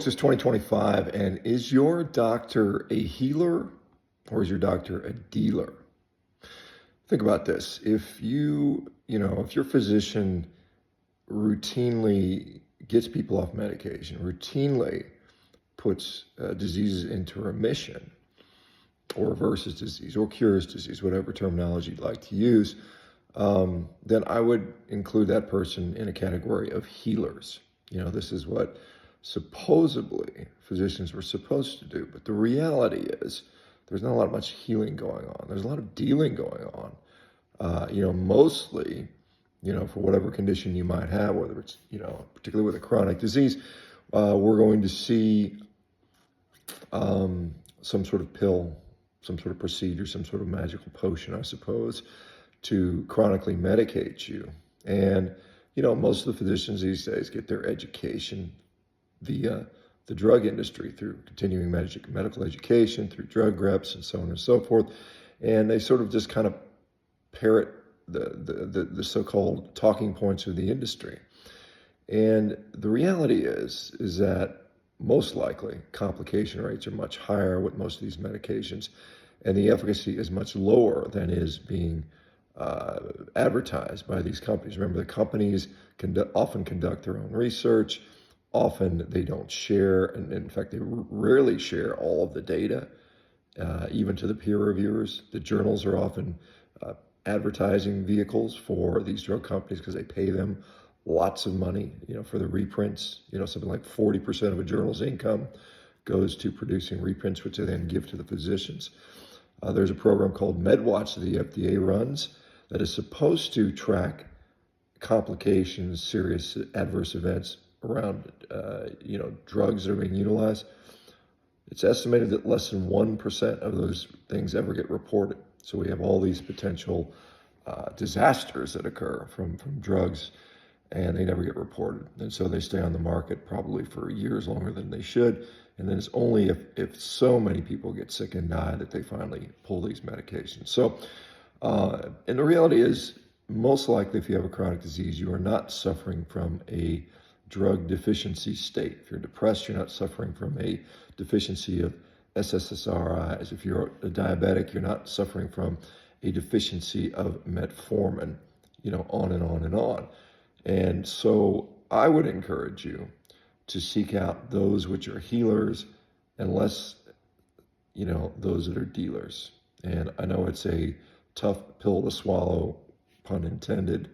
folks, it's 2025, and is your doctor a healer or is your doctor a dealer? Think about this. If if your physician routinely gets people off medication, routinely puts diseases into remission, or reverses disease, or cures disease, whatever terminology you'd like to use, then I would include that person in a category of healers. This is what supposedly physicians were supposed to do. But the reality is there's not a lot much healing going on. There's a lot of dealing going on. Mostly, for whatever condition you might have, whether it's, particularly with a chronic disease, we're going to see some sort of pill, some sort of procedure, some sort of magical potion, I suppose, to chronically medicate you. And, most of the physicians these days get their education via the drug industry through continuing medical education, through drug reps and so on and so forth. And they sort of just kind of parrot the so-called talking points of the industry. And the reality is that most likely complication rates are much higher with most of these medications, and the efficacy is much lower than is being advertised by these companies. Remember, the companies often conduct their own research. Often they don't share, and in fact, they rarely share all of the data, even to the peer reviewers. The journals are often advertising vehicles for these drug companies because they pay them lots of money, for the reprints. Something like 40% of a journal's income goes to producing reprints, which they then give to the physicians. There's a program called MedWatch that the FDA runs that is supposed to track complications, serious adverse events around, drugs that are being utilized. It's estimated that less than 1% of those things ever get reported. So we have all these potential disasters that occur from drugs, and they never get reported. And so they stay on the market probably for years longer than they should. And then it's only if so many people get sick and die that they finally pull these medications. So, and the reality is, most likely if you have a chronic disease, you are not suffering from a drug deficiency state. If you're depressed, you're not suffering from a deficiency of SSRIs. If you're a diabetic, you're not suffering from a deficiency of metformin, on and on and on. And so I would encourage you to seek out those which are healers and less, those that are dealers. And I know it's a tough pill to swallow, pun intended,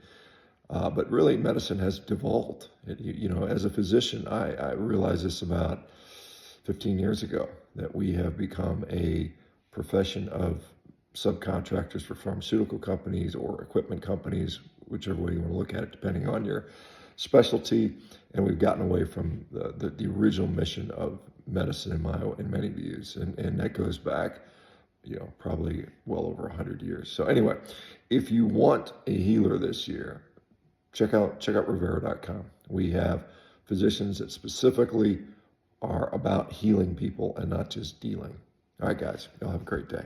but really medicine has devolved. As a physician, I realized this about 15 years ago, that we have become a profession of subcontractors for pharmaceutical companies or equipment companies, whichever way you want to look at it, depending on your specialty. And we've gotten away from the original mission of medicine in many views. And that goes back, probably well over 100 years. So anyway, if you want a healer this year, check out Revero.com. We have physicians that specifically are about healing people and not just dealing. All right, guys, y'all have a great day.